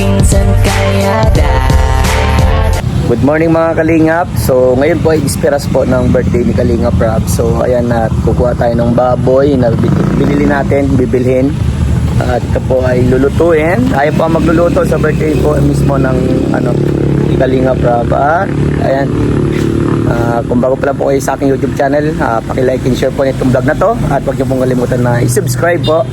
minsan kaya Good morning mga Kalingap. So ngayon po ay isperas po ng birthday ni Kalingap Rob. So ayan na, kukuha tayo ng baboy na binili natin, bibilhin. At ito po ay lulutuin. Tayo po ang magluluto sa birthday po mismo ng ni Kalingap Rob. At ayan, kung bago pa lang po kayo sa aking YouTube channel, paki-like and share po itong vlog na to. At huwag niyo pong kalimutan na i-subscribe po.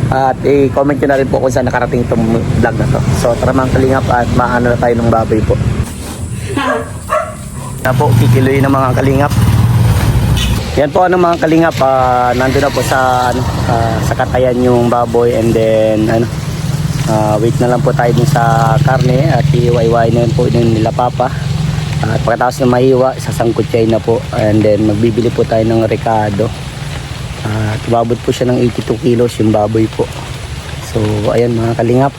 At i-comment nyo na rin po kung saan nakarating itong vlog na to. So tara mga Kalingap at maano na tayo ng baboy po. Na po, kikiluin ng mga Kalingap. Yan po mga Kalingap, nandun na po sa katayan yung baboy, and then wait na lang po tayo dun sa karne at iwa-iwain na yun po nila Papa. At pagkatapos na maiwa, sasangkutsay na po, and then magbibili po tayo ng rekado. At babot po siya ng 82 kilos yung baboy po. So ayan mga Kalingap,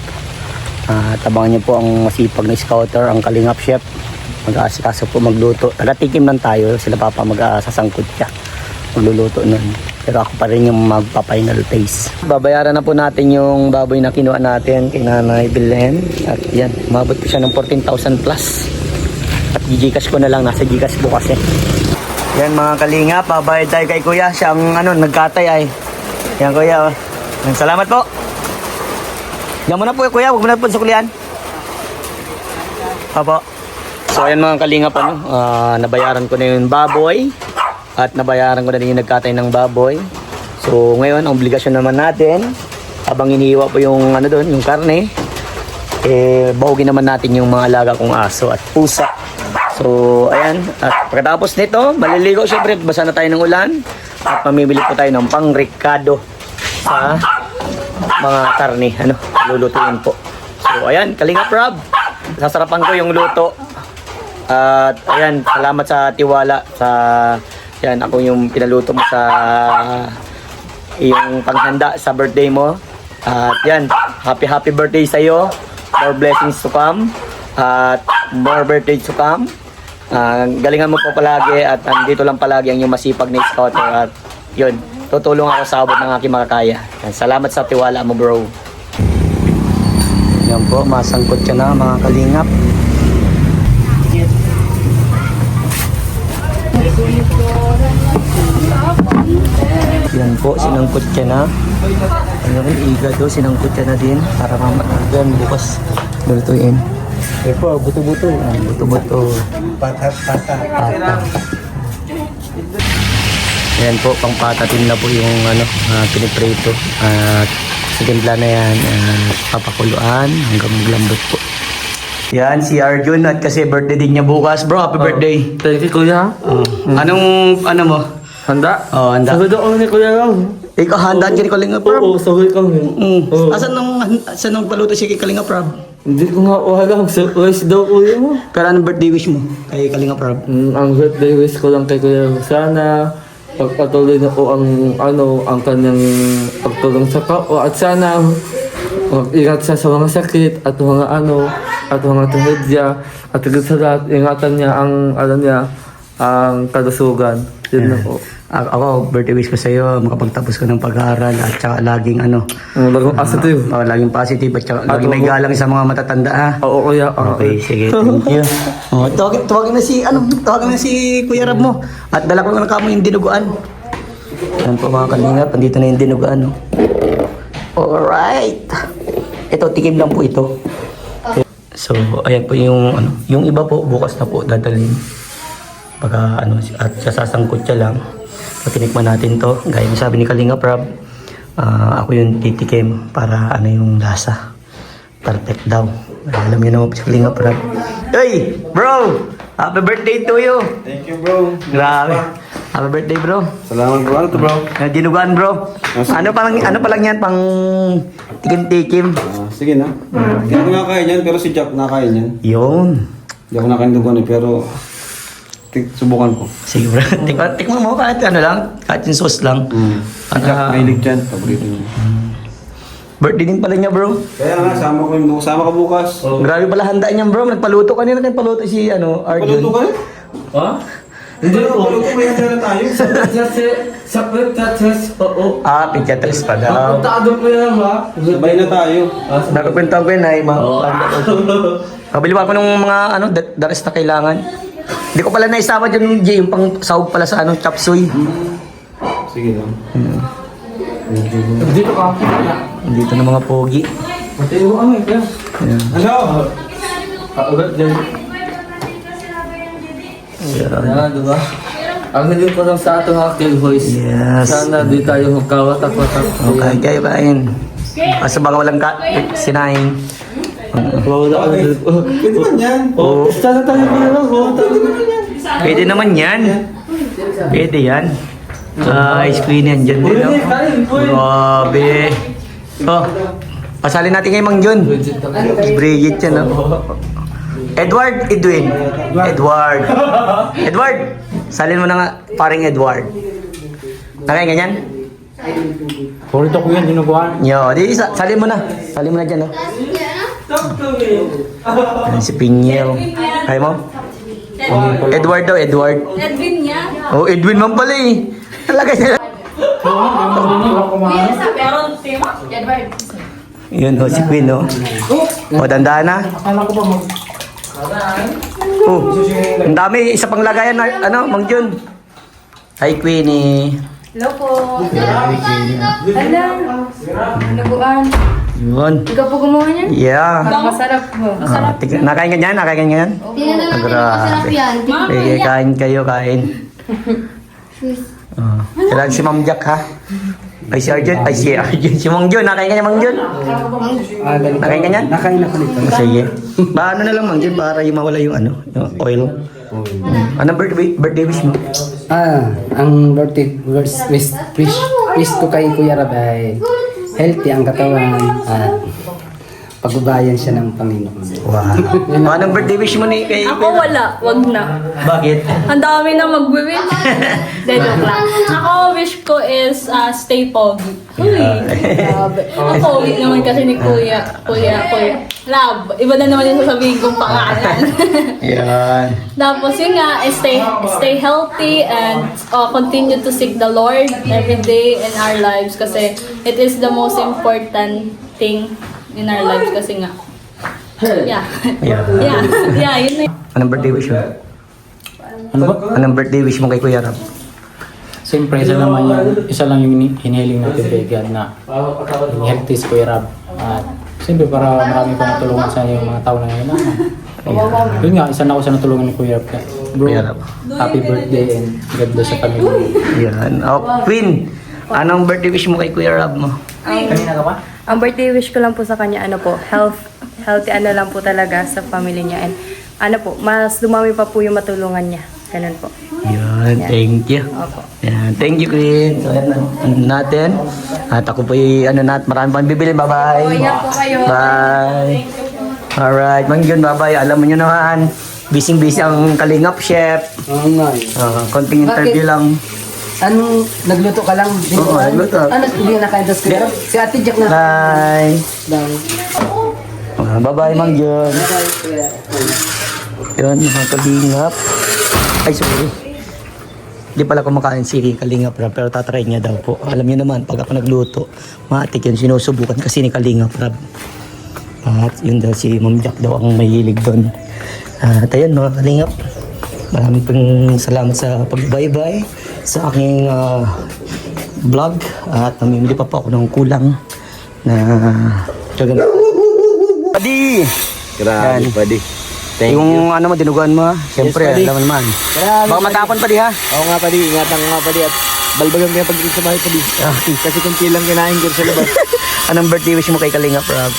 tabangan niyo po ang masipag na scouter, ang Kalingap Chef. Mag-aasikaso po magluto. Taga-tikim lang tayo, sila Papa mag-asasangkot siya, magluluto nun. Pero ako pa rin yung magpa-final taste. Babayaran na po natin yung baboy na kinuha natin kay Nanay Belen. At yan, umabot po siya ng 14,000 plus. At Gcash ko na lang, nasa Gcash po kasi. Yan mga Kalingap, babayad tayo kay Kuya. Siya ang nagkatay ay. Yan Kuya. Salamat po. Yan mo na po Kuya, huwag mo na po suklian. Opo. So ayan mga Kalingap, nabayaran ko na yung baboy at nabayaran ko na din yung nagkatay ng baboy. So ngayon ang obligasyon naman natin, habang iniiwa po yung doon, yung karne, bahugin naman natin yung mga alaga kong aso at pusa. So ayan, at pagkatapos nito, maliligo syempre, basa na tayo ng ulan at mamimili po tayo ng pang-rekado sa mga karne, lulutuin po. So ayan, Kalingap Rob, sasarapan ko yung luto. At ayan, salamat sa tiwala sa yan, ako yung pinaluto mo sa iyong paghanda sa birthday mo. At yan, happy birthday sa iyo. More blessings to come. At more birthdays to come. Galingan mo po palagi at andito lang palagi ang iyong masipag na scouter. At yun, tutulong ako sa abot ng aking makakaya. Yan, salamat sa tiwala mo bro. Yan po, masangkot siya na mga Kalingap. Yan po, sinangkot siya na. Igado, sinangkot siya na din para mamagagan bukas lutuin. Yan po, buto-buto. Buto-buto. Pata. Yan po, pang patatin na po yung piniprito. At sitimpla na yan. Papakuluan hanggang maglambot po. Yan, si Arjun at kasi birthday din niya bukas. Bro, happy birthday. Thank you, Kuya. Anong, mo? Handa? Oh, handa. Sagot ako ni Kuya Ram. Ikaw, handaan ka ni Kalingap Rob? Oo, sagot kami. Asan nung paluto siya kay Kalingap Rob? Hindi ko nga alam. Surprise daw, Kuya mo. Pero anong birthday wish mo kay Kalingap Rob? Ang birthday wish ko lang kay Kuya Ram. Sana pagpatuloy na po ang kanyang pagtulong sa kapwa. At sana mag-ingat siya sa mga sakit at mga at mga trahedya. At higit sa lahat, ingatan niya ang kalusugan. Yun na po. Ako, birthday wish ko sa iyo, makapagtapos ka ng pag-aaral at saka laging Laging positive. laging positive at saka laging may galang sa mga matatanda ha. Oo, Kuya. Okay, sige, thank you. Tawagin na si Kuya Rab mo. At dala ko na kamo yung dinuguan. Yan po mga Kalingap, andito na yung dinuguan. Alright. Ito, tikim lang po ito. So, ayan po yung iba po, bukas na po dadalhin. Pagka at sasangkot siya lang. So, tinikman natin to. Gaya ng sabi ni Kalingap Rob, ako yung titikim para yung lasa. Perfect daw. Alam niyo naman po si Kalingap Rob. Hey, bro! Happy birthday to you! Thank you, bro. Grabe. Happy birthday, bro. Salamat, bro. Ano to, bro? Dinuguan, bro. Ano pa lang yan, pang tikim-tikim. Sige na. Hindi ako nakakain yan, pero si Jack nakakain yan. Yun. Hindi ako nakakain dugon pero subukan ko. Sige, bro. Tikman mo kahit lang, kahit yung sauce lang. Si Jack, mahilig dyan. Paborito niya. Birthday din pala niya, bro. Kaya nga, sama ka bukas. Grabe pala handaan niya, bro. Nagpaluto kanina, nagpaluto si Arjun. Paluto ka rin? Ha? Hindi po. Kumaya na tayo. Sa pagtatas, oo. Pickatres pa daw. Punta doon po yan ba? Sabay na tayo. Nakapinta ko yun ay Pabili pa ako ng mga the rest na kailangan. Hindi ko pala naisama dyan yung pang sahog pala sa chop suey. Sige lang. Dito ka. Dito ng mga pogi. Pati mo kami, kaya. Ayan. Ano? Kaugat din. Ayan. Yan, diba? Ang hindi ko lang sa ating Akil Voice. Yes. Sana di tayo magkawatak-watak. Okay, kayo kain. Kaso baka walang sinaing. Wala ka na dito. Pwede man yan. Oo. Sana tayo meron. Pwede naman yan. Pwede yan. Ice cream yan dyan din. Pwede, kain, pwede. Grabe. Pasalin natin kay Mang Jun. Bridget yan, Edward, Edwin. Edward. Edward! Salin mo na nga, paring Edward. Nakain ganyan? Purito ko yan, dinuguan. Yo, salin mo na. Salin mo na dyan, Ayan, si Pinyel. Kaya mo? Edward daw, Edward. Edwin niya. Oh, Edwin man pala eh. Talaga niya. Pero tema, Edward. Yun, si Queen, dandaan na. Akala ko pa Ang dami, isa pang lagayan na, Mang Jun. Hi, Queenie. Hello po. Hello. Naguan. Yun. Ikaw po gumawa niyan? Yeah. Masarap po. Nakain ka niyan? Nakain ka niyan? Grabe. Sige, kain kayo, kain. Kailangan si Ma'am Jack, ha? Ay, si Arjun. Ay, si Arjun. Si Mang Jun. Nakain ka niya, Mang Jun? Nakain ka niyan? Nakain ako nito. Sige. Paano na lang, Mang Jun, para yung mawala yung yung oil. Anong birthday wish mo? Ang birthday wish ko kay Kuya Rab ay healthy ang katawan at pagbabayan siya ng Panginoon. Wow. Anong birthday wish mo kay Ako wala, wag na. Bakit? Ang dami na mag-wish. Joke lang. Ako wish ko is stay pogi. Uy, grabe. Ang pogi naman kasi ni Kuya. Love, iba na naman yung sasabihin kong pangalan. Yan. Tapos yun nga, stay healthy and continue to seek the Lord every day in our lives kasi it is the most important thing in our lives kasi nga. Yeah. Yun na yun. Anong birthday wish mo? Ano ba? Anong birthday wish mo kay Kuya Rab? Siyempre, isa lang yung hinihiling natin kay God na healthy si Kuya Rab. At siyempre, para marami pang natulungan sa yung mga tao na ngayon. Yun nga, isa na ako sa natulungan ni Kuya Rab. Bro, Kuya Rab. happy birthday and God bless sa pamilya. Yan. Queen, anong birthday wish mo kay Kuya Rab mo? Kanina ka pa? Ang birthday wish ko lang po sa kanya, healthy lang po talaga sa family niya. And mas dumami pa po yung matulungan niya. Ganun po. Yan, thank you. Opo. Yan, thank you, Queen. So, yan natin. At ako po marami pang bibili. Bye-bye. Ingat po kayo. Bye. Alright, Mang Jun, bye-bye. Alam mo nyo naman, busy-busy ang Kalingap Chef. Oo nga eh. Konting interview lang. Anong nagluto ka lang? Oo, nagluto. Ano, hindi na nakain tas Kuya Rab? Si Ate Jack na. Bye. Lang. Bye-bye, Mang Jun. Yun, mga Kalingap. Ay, sorry. Hindi pala kumakain si Kalingap Rab, pero tatry niya daw po. Alam niyo naman, pag ako nagluto, maatik yun, sinusubukan kasi ni Kalingap Rab. At yun daw, si Ma'am Jack daw ang mahilig doon. At ayun, mga Kalingap. Maraming pong salamat sa pag-bye-bye sa aking vlog. At namimili pa po ako ng kulang na gaganda. Padi! Grabe, Yan. buddy. Thank you. Yung ano mo, dinuguan mo, siyempre, Yes, buddy. alam mo naman. Grabe, Baka buddy. matapon pa di ha? Oo nga, buddy. Ingatan ko nga, buddy. At balbagan kaya pag sa bahay, buddy. Kasi kunti lang kinain ko sa labas. Anong birthday wish mo kay Kalingap Rab?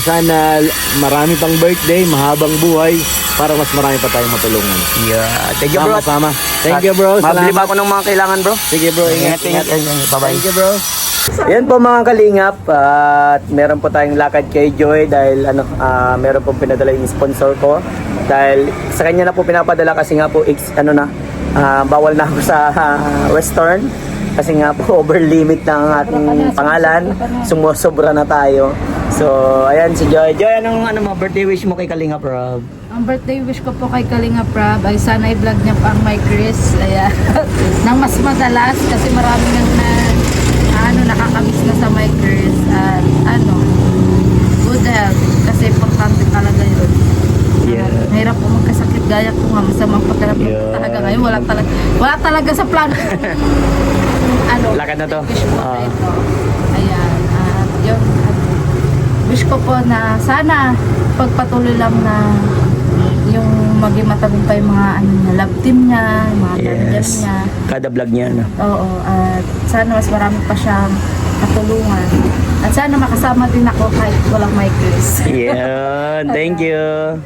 Sana marami pang birthday, mahabang buhay, para mas marami pa tayong matulungan. Yeah. Thank you, bro. Sama-sama. Thank you, bro. Mabili Salamat. ba ako ng mga kailangan, bro? Sige, bro. Ingat. Bye-bye. Thank you, bro. Yan po mga Kalingap, at meron po tayong lakad kay Joy dahil meron pong pinadala yung sponsor ko. Dahil sa kanya na po pinapadala kasi nga po bawal na ako sa Western. Kasi nga po, over limit na ang ating pangalan. Sumusobra na tayo. So, ayan si Joy. Joy, anong birthday wish mo kay Kalinga Prab? Ang birthday wish ko po kay Kalinga Prab ay sana i-vlog niya pa ang My Chris. Ayan. Nang mas madalas kasi marami nang nakakamiss na sa My Chris. At good health. Kasi importante talaga yun. Yeah. Mahirap po magkasakit gaya ko nga. Masamang pagkarap Yeah. talaga ngayon. Wala talaga sa plano. Lakad na to. Wish ko na ito. Ayan. At yun. Wish ko po na sana pagpatuloy lang na yung maging matagumpay mga love team niya, mga yes. Niya. Kada vlog niya, no? Oo, at sana mas marami pa siyang matulungan. At sana makasama din ako kahit walang My Chris. Yeah, thank you.